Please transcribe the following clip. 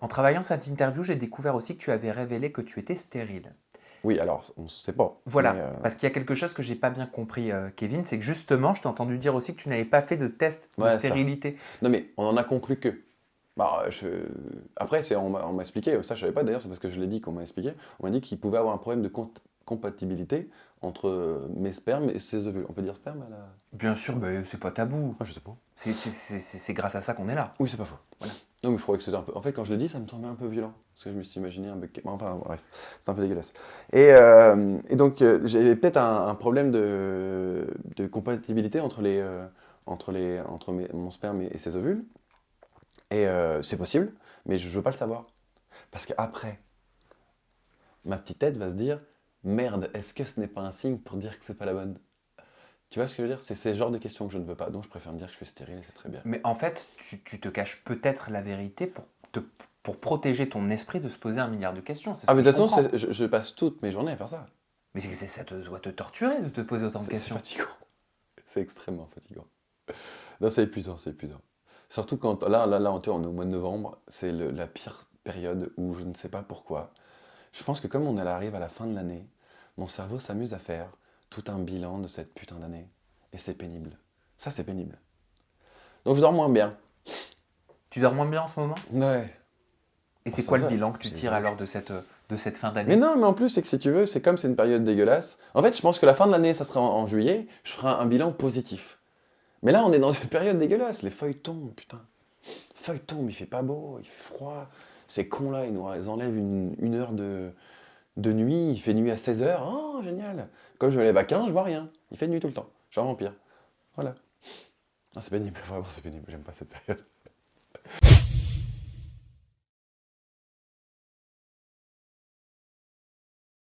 En travaillant cette interview, j'ai découvert aussi que tu avais révélé que tu étais stérile. Oui, alors, on ne sait pas, mais Voilà, parce qu'il y a quelque chose que j'ai pas bien compris, Kevin, c'est que justement, je t'ai entendu dire aussi que tu n'avais pas fait de test de ouais, ça. stérilité. Non, mais on en a conclu que. Bah, après, on m'a expliqué, ça je savais pas d'ailleurs, c'est parce que je l'ai dit qu'on m'a expliqué, on m'a dit qu'il pouvait avoir un problème de compatibilité entre mes spermes et ses ovules. On peut dire sperme à la... Bien sûr, bah, c'est pas tabou. Ah, je sais pas. C'est grâce à ça qu'on est là. Oui, c'est pas faux. Voilà. Non, mais je croyais que c'était un peu... En fait, quand je l'ai dit, ça me semblait un peu violent. Parce que je me suis imaginé un bec... Enfin, bref, c'est un peu dégueulasse. Et donc, j'ai peut-être un problème de compatibilité entre mon sperme et ses ovules. Et c'est possible, mais je veux pas le savoir. Parce qu'après, ma petite tête va se dire, merde, est-ce que ce n'est pas un signe pour dire que c'est pas la bonne? Tu vois ce que je veux dire? C'est ce genre de questions que je ne veux pas. Donc, je préfère me dire que je suis stérile et c'est très bien. Mais en fait, tu te caches peut-être la vérité pour protéger ton esprit de se poser 1 milliard de questions. C'est ce Ah, que mais de je toute façon, comprends. je passe toutes mes journées à faire ça. Mais ça doit te torturer de te poser autant de C'est questions. fatigant. C'est extrêmement fatigant. Non, c'est épuisant, c'est épuisant. Surtout quand, là, on est au mois de novembre, c'est la pire période où je ne sais pas pourquoi. Je pense que comme arrive à la fin de l'année, mon cerveau s'amuse à faire tout un bilan de cette putain d'année. Et c'est pénible. Ça, c'est pénible. Donc je dors moins bien. Tu dors moins bien en ce moment? Ouais. Et Oh, c'est ça quoi se le voit, bilan que tu c'est tires rouge. alors de cette fin Mais d'année? non, mais en plus, c'est que si tu veux, c'est comme c'est une période dégueulasse. En fait, je pense que la fin de l'année, ça sera en juillet, je ferai un bilan positif. Mais là, on est dans une période dégueulasse. Les feuilles tombent, putain. Feuilles tombent, il fait pas beau, il fait froid. Ces cons-là, ils enlèvent une heure de nuit, il fait nuit à 16 h. Oh, génial. Quand je me lève à 15, je vois rien. Il fait nuit tout le temps. Je suis un vampire. Voilà. Ah, c'est pénible, vraiment c'est pénible, j'aime pas cette période.